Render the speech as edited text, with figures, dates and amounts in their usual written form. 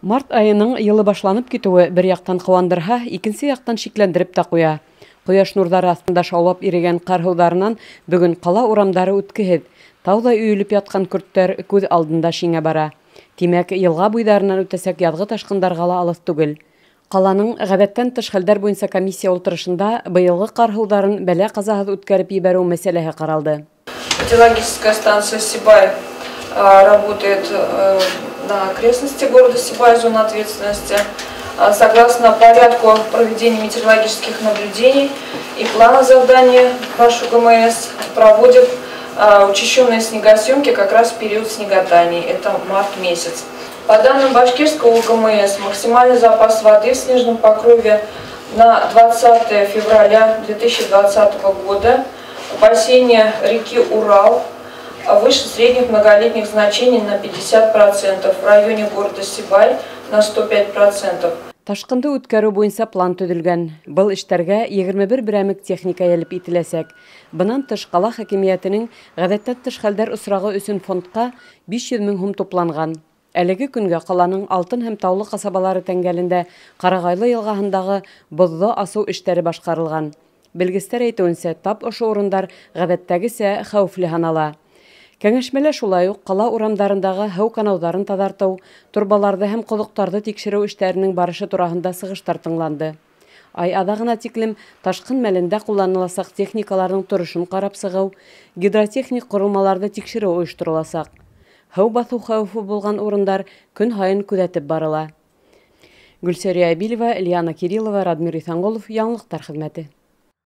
Март айының йылы башланып китүе бер яктан куандырһа, икенче яктан шикләндереп та куя. Кояш нурлары астында шаулап ирегән кар һыударынан бүген кала урамдары үткеһез. Таудай өелеп яткан көрттәр күз алдында шиңә бара. Тимәк, йылга буйдарынан үтәсәк язгы ташкындарга ла алыс түгел. Каланың гадәттән тыш хәлдәр буенча комиссия утырышында быелгы кар һыударын бәлә казаһыз үткәреп ебәрү мәсьәләһе каралды. Метеорологическая станция Сибай работает на окрестности города Сибай, зона ответственности. Согласно порядку проведения метеорологических наблюдений и плана задания вашу ГМС проводит учащенные снегосъемки как раз в период снеготаний, это март месяц. По данным башкирского ГМС, максимальный запас воды в снежном покрове на 20 февраля 2020 года в бассейне реки Урал выше средних многолетних значений на 50%, в районе города Сибай на 105%. Ташкынды үткәрү буенча план төзелгән. Был эштәргә 21 берәмек техника ялеп ителәсәк. Бынан тыш кала хакимиятенең гадәттән тыш хәлдәр осрагы өчен фондка 500 мең сум тупланган. Әлеге көнгә каланың Алтын һәм Таулы касабалары тәңгәлендә Карагайлы елгаһындагы бозлы асу эшләре башкарылган. Белгечләр әйтүенчә, тап ошо урындар гадәттәгечә хәвефле санала. Кәңәшмәлә шулай ук кала урамдарындагы һыу канауларын тазарту, турбаларды һәм кодыктарды тикшерү эшләренең барышы турасында сыгыштар тыңланды. Ай адагына тиклем ташкын мәлендә кулланыласак техникаларның торышын карап сыгу, гидротехник корылмаларды тикшерү оештырыласак. Һыу басу хәвефе булган урындар көн һайын күзәтеп барыла. Гөлсәрия Әбилова, Лиана Кириллова, Радмир Исанголов, Яңлыктар хезмәте.